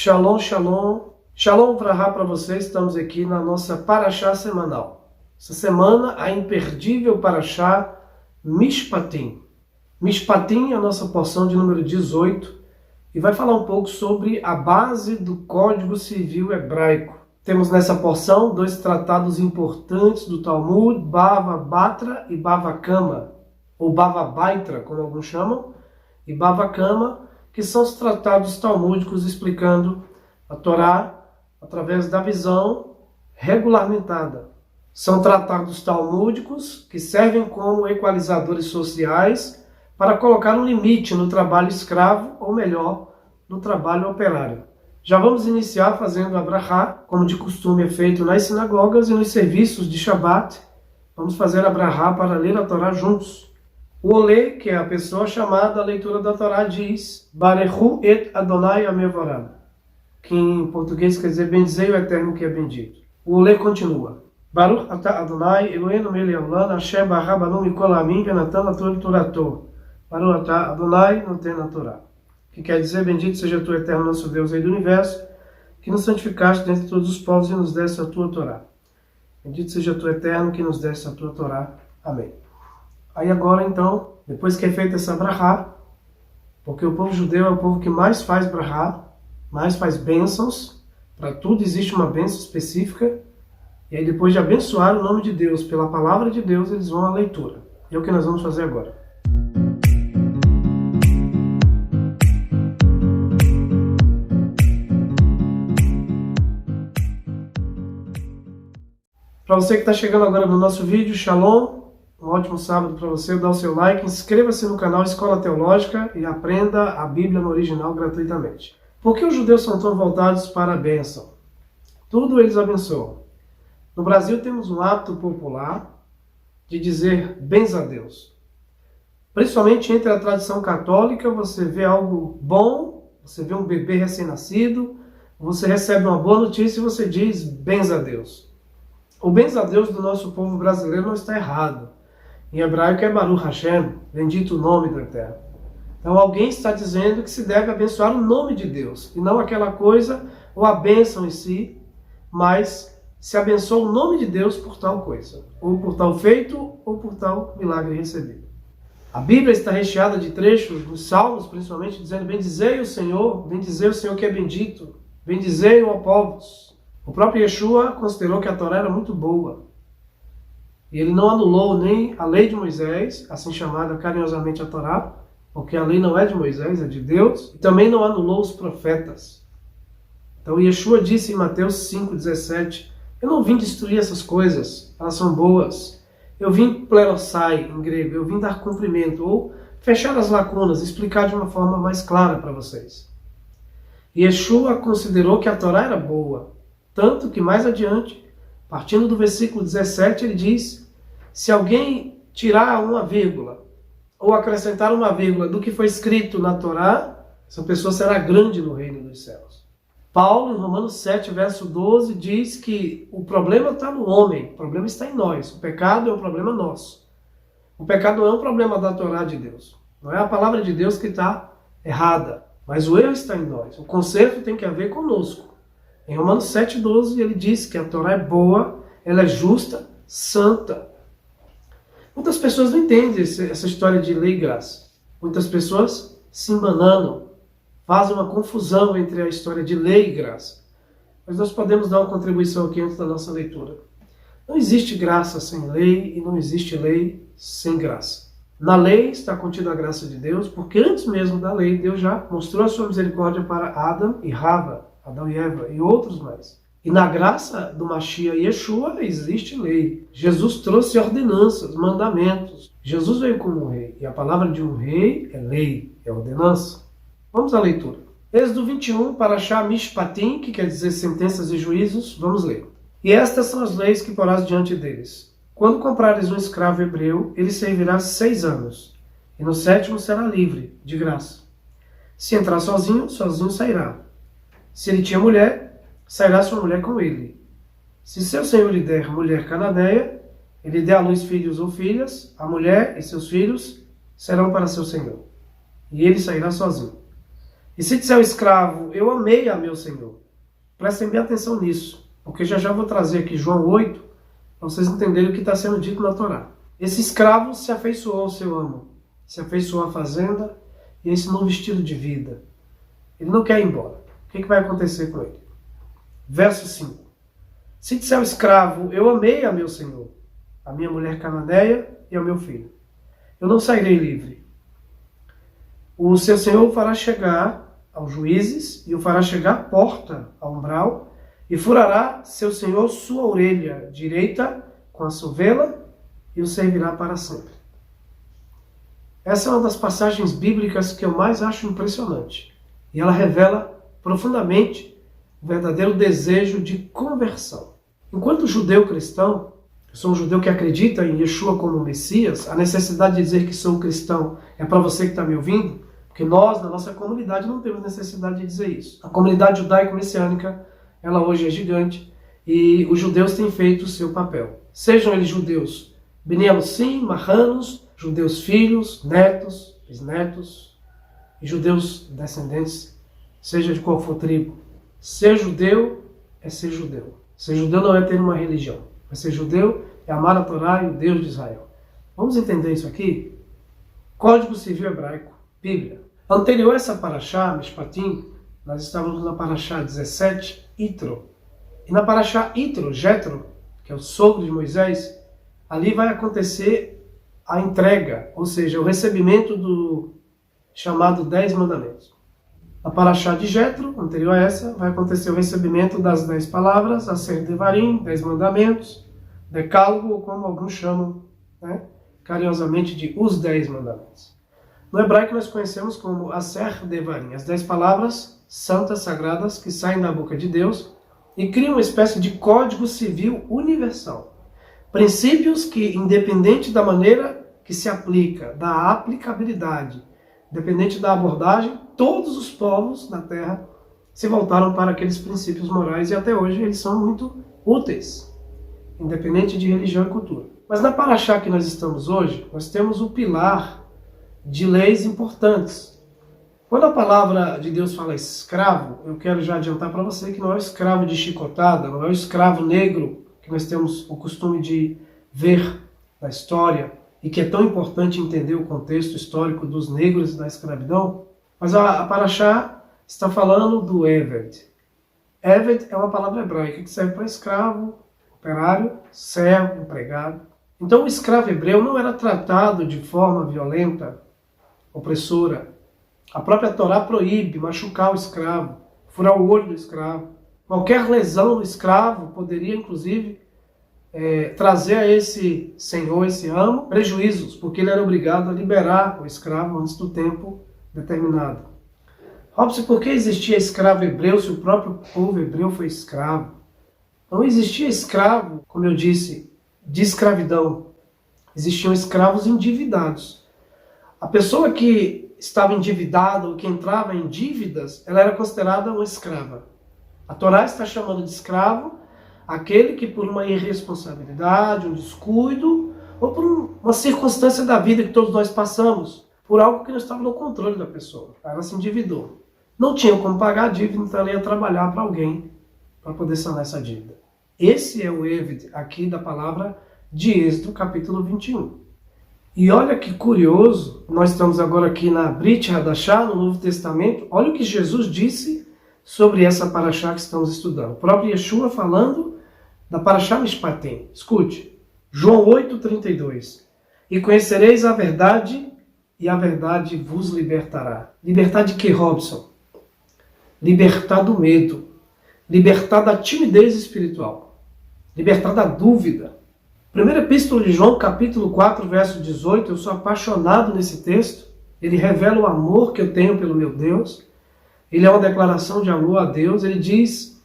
Shalom, shalom. Shalom Vrahá para vocês. Estamos aqui na nossa Parashá semanal. Essa semana, a imperdível Parashá Mishpatim. Mishpatim é a nossa porção de número 18 e vai falar um pouco sobre a base do Código Civil Hebraico. Temos nessa porção dois tratados importantes do Talmud, Bava Batra e Bava Kama, ou Bava Baitra, como alguns chamam, e Bava Kama, que são os tratados talmúdicos explicando a Torá através da visão regulamentada. São tratados talmúdicos que servem como equalizadores sociais para colocar um limite no trabalho escravo, ou melhor, no trabalho operário. Já vamos iniciar fazendo a Brahá, como de costume é feito nas sinagogas e nos serviços de Shabbat. Vamos fazer a Brahá para ler a Torá juntos. O Olê, que é a pessoa chamada à leitura da Torá, diz Barechu et Adonai Amevoram, que em português quer dizer bendizei o Eterno que é bendito. O Olê continua Baruch atah Adonai Eloheinu melech haolam asher bará banu mikol ha'amim venatan laTorá torato. Baruch atah Adonai noten haTorá, que quer dizer bendito seja tu, Eterno, nosso Deus, Rei do Universo, que nos santificaste dentre todos os povos e nos deste a tua Torá. Bendito seja tu, Eterno, que nos deste a tua Torá. Amém. Aí agora, então, depois que é feita essa brahá, porque o povo judeu é o povo que mais faz brahá, mais faz bênçãos, para tudo existe uma bênção específica, e aí depois de abençoar o nome de Deus pela palavra de Deus, eles vão à leitura. E é o que nós vamos fazer agora. Para você que está chegando agora no nosso vídeo, Shalom, um ótimo sábado para você, dá o seu like, inscreva-se no canal Escola Teológica e aprenda a Bíblia no original gratuitamente. Por que os judeus são tão voltados para a bênção? Tudo eles abençoam. No Brasil temos um hábito popular de dizer bens a Deus. Principalmente entre a tradição católica, você vê algo bom, você vê um bebê recém-nascido, você recebe uma boa notícia e você diz bens a Deus. O bens a Deus do nosso povo brasileiro não está errado. Em hebraico é Baruch Hashem, bendito o nome do Eterno. Então alguém está dizendo que se deve abençoar o nome de Deus, e não aquela coisa, ou a bênção em si, mas se abençoa o nome de Deus por tal coisa, ou por tal feito, ou por tal milagre recebido. A Bíblia está recheada de trechos, nos Salmos principalmente, dizendo bendizei o Senhor que é bendito, bendizei ó povos. O próprio Yeshua considerou que a Torá era muito boa. E ele não anulou nem a lei de Moisés, assim chamada carinhosamente a Torá, porque a lei não é de Moisés, é de Deus, e também não anulou os profetas. Então Yeshua disse em Mateus 5,17, eu não vim destruir essas coisas, elas são boas. Eu vim plerosai, em grego, eu vim dar cumprimento, ou fechar as lacunas, explicar de uma forma mais clara para vocês. Yeshua considerou que a Torá era boa, tanto que mais adiante, partindo do versículo 17, ele diz, se alguém tirar uma vírgula, ou acrescentar uma vírgula do que foi escrito na Torá, essa pessoa será grande no reino dos céus. Paulo, em Romanos 7, verso 12, diz que o problema está no homem, o problema está em nós, o pecado é um problema nosso. O pecado não é um problema da Torá de Deus, não é a palavra de Deus que está errada, mas o erro está em nós, o conserto tem que haver conosco. Em Romanos 7,12 ele diz que a Torá é boa, ela é justa, santa. Muitas pessoas não entendem essa história de lei e graça. Muitas pessoas se embananam, fazem uma confusão entre a história de lei e graça. Mas nós podemos dar uma contribuição aqui antes da nossa leitura. Não existe graça sem lei e não existe lei sem graça. Na lei está contida a graça de Deus, porque antes mesmo da lei, Deus já mostrou a sua misericórdia para Adão e Rava, Adão e Eva e outros mais. E na graça do Mashiach Yeshua existe lei. Jesus trouxe ordenanças, mandamentos. Jesus veio como um rei. E a palavra de um rei é lei, é ordenança. Vamos à leitura. Êxodo 21, Parashá Mishpatim, que quer dizer sentenças e juízos. Vamos ler. E estas são as leis que porás diante deles. Quando comprares um escravo hebreu, ele servirá 6 anos. E no 7º será livre, de graça. Se entrar sozinho, sozinho sairá. Se ele tinha mulher, sairá sua mulher com ele. Se seu senhor lhe der mulher cananeia, ele dê à luz filhos ou filhas, a mulher e seus filhos serão para seu senhor. E ele sairá sozinho. E se disser o escravo, eu amei a meu Senhor. Prestem bem atenção nisso, porque já vou trazer aqui João 8, para vocês entenderem o que está sendo dito na Torá. Esse escravo se afeiçoou ao seu amo, se afeiçoou à fazenda e a esse novo estilo de vida. Ele não quer ir embora. O que vai acontecer com ele? Verso 5. Se disser ao escravo, eu amei a meu Senhor, a minha mulher cananeia e ao meu filho, eu não sairei livre. O seu Senhor o fará chegar aos juízes e o fará chegar à porta, ao umbral, e furará seu Senhor sua orelha direita com a sovela e o servirá para sempre. Essa é uma das passagens bíblicas que eu mais acho impressionante. E ela revela profundamente o verdadeiro desejo de conversão. Enquanto judeu cristão, eu sou um judeu que acredita em Yeshua como Messias, a necessidade de dizer que sou cristão é para você que está me ouvindo, porque nós, na nossa comunidade, não temos necessidade de dizer isso. A comunidade judaico-messiânica, ela hoje é gigante, e os judeus têm feito o seu papel. Sejam eles judeus Bnei Amusim, marranos, judeus filhos, netos, bisnetos, e judeus descendentes, seja de qual for tribo. Ser judeu é ser judeu. Ser judeu não é ter uma religião. Mas ser judeu é amar a Torá e o Deus de Israel. Vamos entender isso aqui? Código Civil Hebraico, Bíblia. Anterior a essa paraxá, Mishpatim, nós estávamos na paraxá 17, Itro. E na paraxá Itro, Jetro, que é o sogro de Moisés, ali vai acontecer a entrega, ou seja, o recebimento do chamado 10 mandamentos. Na paraxá de Jetro, anterior a essa, vai acontecer o recebimento das 10 palavras, Aser Devarim, 10 mandamentos, Decálogo, ou como alguns chamam, carinhosamente, de os 10 mandamentos. No hebraico nós conhecemos como Aser Devarim, as 10 palavras santas, sagradas, que saem da boca de Deus e criam uma espécie de código civil universal. Princípios que, independente da maneira que se aplica, da aplicabilidade, independente da abordagem, todos os povos da Terra se voltaram para aqueles princípios morais e até hoje eles são muito úteis, independente de religião e cultura. Mas na paraxá que nós estamos hoje, nós temos o pilar de leis importantes. Quando a palavra de Deus fala escravo, eu quero já adiantar para você que não é o escravo de chicotada, não é o escravo negro que nós temos o costume de ver na história e que é tão importante entender o contexto histórico dos negros da escravidão. Mas a paraxá está falando do Eved. Eved é uma palavra hebraica que serve para escravo, operário, servo, empregado. Então o escravo hebreu não era tratado de forma violenta, opressora. A própria Torá proíbe machucar o escravo, furar o olho do escravo. Qualquer lesão do escravo poderia, inclusive, trazer a esse senhor, esse amo, prejuízos, porque ele era obrigado a liberar o escravo antes do tempo determinado. Robson, por que existia escravo hebreu se o próprio povo hebreu foi escravo? Não existia escravo, como eu disse, de escravidão. Existiam escravos endividados. A pessoa que estava endividada ou que entrava em dívidas, ela era considerada uma escrava. A Torá está chamando de escravo aquele que por uma irresponsabilidade, um descuido, ou por uma circunstância da vida que todos nós passamos, por algo que não estava no controle da pessoa. Ela se endividou. Não tinha como pagar a dívida, então ela ia trabalhar para alguém para poder sanar essa dívida. Esse é o Eved aqui da palavra de Êxodo, capítulo 21. E olha que curioso, nós estamos agora aqui na Brit Hadashah, no Novo Testamento. Olha o que Jesus disse sobre essa paraxá que estamos estudando. O próprio Yeshua falando da paraxá Mishpatim. Escute, João 8,32. E conhecereis a verdade, e a verdade vos libertará. Libertar de que, Robson? Libertar do medo. Libertar da timidez espiritual. Libertar da dúvida. Primeira Epístola de João, capítulo 4, verso 18. Eu sou apaixonado nesse texto. Ele revela o amor que eu tenho pelo meu Deus. Ele é uma declaração de amor a Deus. Ele diz,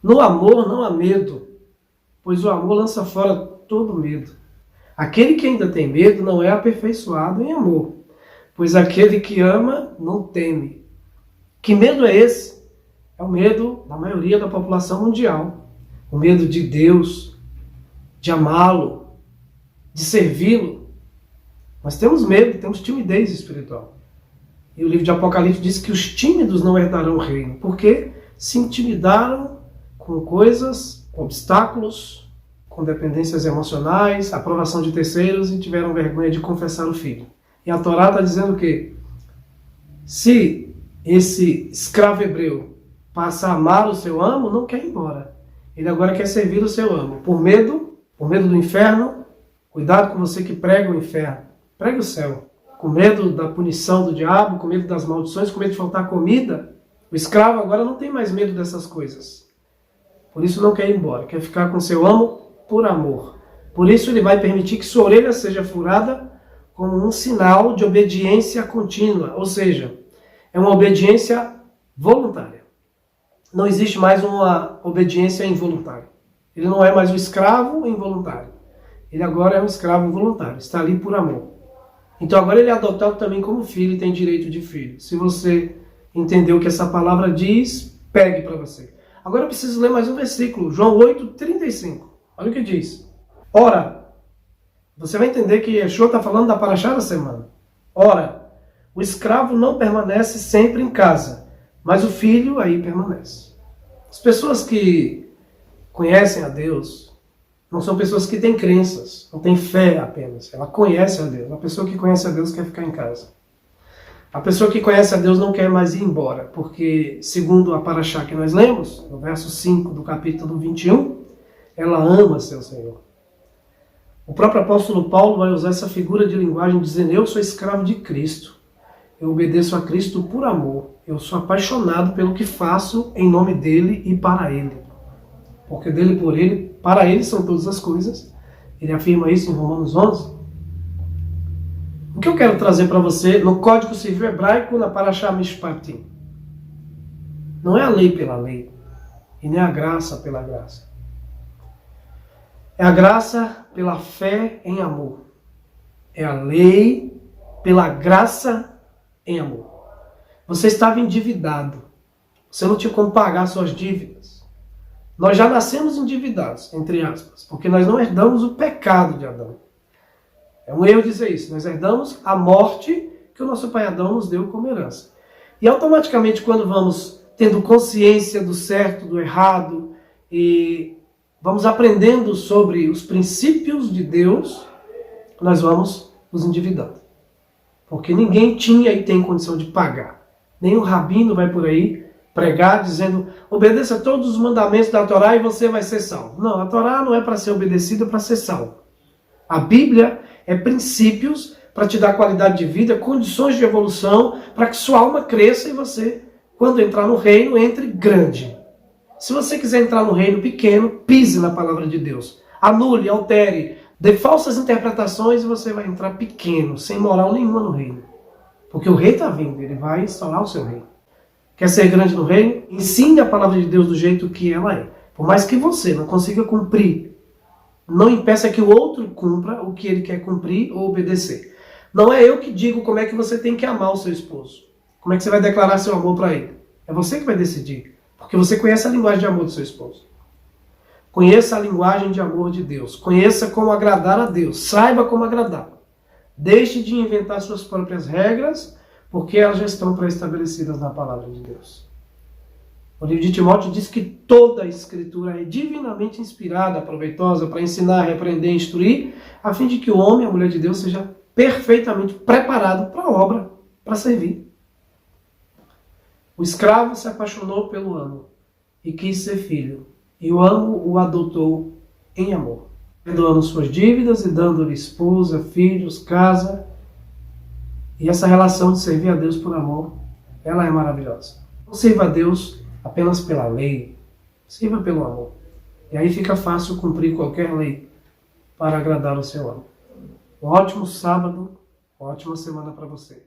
no amor não há medo, pois o amor lança fora todo medo. Aquele que ainda tem medo não é aperfeiçoado em amor, pois aquele que ama não teme. Que medo é esse? É o medo da maioria da população mundial. O medo de Deus, de amá-lo, de servi-lo. Nós temos medo, temos timidez espiritual. E o livro de Apocalipse diz que os tímidos não herdarão o reino, porque se intimidaram com coisas, com obstáculos, com dependências emocionais, aprovação de terceiros e tiveram vergonha de confessar o Filho. E a Torá está dizendo que se esse escravo hebreu passa a amar o seu amo, não quer ir embora. Ele agora quer servir o seu amo. Por medo do inferno, cuidado com você que prega o inferno, pregue o céu. Com medo da punição do diabo, com medo das maldições, com medo de faltar comida, o escravo agora não tem mais medo dessas coisas. Por isso não quer ir embora, quer ficar com seu amo por amor. Por isso ele vai permitir que sua orelha seja furada como um sinal de obediência contínua, ou seja, é uma obediência voluntária. Não existe mais uma obediência involuntária. Ele não é mais um escravo involuntário. Ele agora é um escravo voluntário, está ali por amor. Então agora ele é adotado também como filho e tem direito de filho. Se você entendeu o que essa palavra diz, pegue para você. Agora eu preciso ler mais um versículo, João 8:35. Olha o que diz. Ora, você vai entender que Yeshua está falando da paraxá da semana. Ora, o escravo não permanece sempre em casa, mas o filho aí permanece. As pessoas que conhecem a Deus não são pessoas que têm crenças, não têm fé apenas. Ela conhece a Deus. A pessoa que conhece a Deus quer ficar em casa. A pessoa que conhece a Deus não quer mais ir embora, porque, segundo a paraxá que nós lemos, no verso 5 do capítulo 21, ela ama seu Senhor. O próprio apóstolo Paulo vai usar essa figura de linguagem dizendo: eu sou escravo de Cristo. Eu obedeço a Cristo por amor. Eu sou apaixonado pelo que faço em nome dele e para ele. Porque dele, por ele, para ele são todas as coisas. Ele afirma isso em Romanos 11. O que eu quero trazer para você no Código Civil Hebraico, na Paraxá Mishpatim? Não é a lei pela lei, e nem a graça pela graça. É a graça pela fé em amor. É a lei pela graça em amor. Você estava endividado. Você não tinha como pagar suas dívidas. Nós já nascemos endividados, entre aspas, porque nós não herdamos o pecado de Adão. É um erro dizer isso. Nós herdamos a morte que o nosso pai Adão nos deu como herança. E automaticamente, quando vamos tendo consciência do certo, do errado, e vamos aprendendo sobre os princípios de Deus, nós vamos nos endividando. Porque ninguém tinha e tem condição de pagar. Nenhum rabino vai por aí pregar dizendo: obedeça todos os mandamentos da Torá e você vai ser salvo. Não, a Torá não é para ser obedecida, é para ser salvo. A Bíblia é princípios para te dar qualidade de vida, condições de evolução, para que sua alma cresça e você, quando entrar no reino, entre grande. Se você quiser entrar no reino pequeno, pise na palavra de Deus. Anule, altere, dê falsas interpretações e você vai entrar pequeno, sem moral nenhuma no reino. Porque o rei está vindo, ele vai instaurar o seu reino. Quer ser grande no reino? Ensine a palavra de Deus do jeito que ela é. Por mais que você não consiga cumprir, não impeça que o outro cumpra o que ele quer cumprir ou obedecer. Não é eu que digo como é que você tem que amar o seu esposo. Como é que você vai declarar seu amor para ele. É você que vai decidir. Porque você conhece a linguagem de amor do seu esposo. Conheça a linguagem de amor de Deus. Conheça como agradar a Deus. Saiba como agradar. Deixe de inventar suas próprias regras, porque elas já estão pré-estabelecidas na palavra de Deus. O livro de Timóteo diz que toda a Escritura é divinamente inspirada, proveitosa para ensinar, repreender, instruir, a fim de que o homem, a mulher de Deus, seja perfeitamente preparado para a obra, para servir. O escravo se apaixonou pelo amo e quis ser filho, e o amo o adotou em amor, perdoando suas dívidas e dando-lhe esposa, filhos, casa. E essa relação de servir a Deus por amor, ela é maravilhosa. Não sirva a Deus apenas pela lei, sirva pelo amor. E aí fica fácil cumprir qualquer lei para agradar o seu amo. Um ótimo sábado, uma ótima semana para você.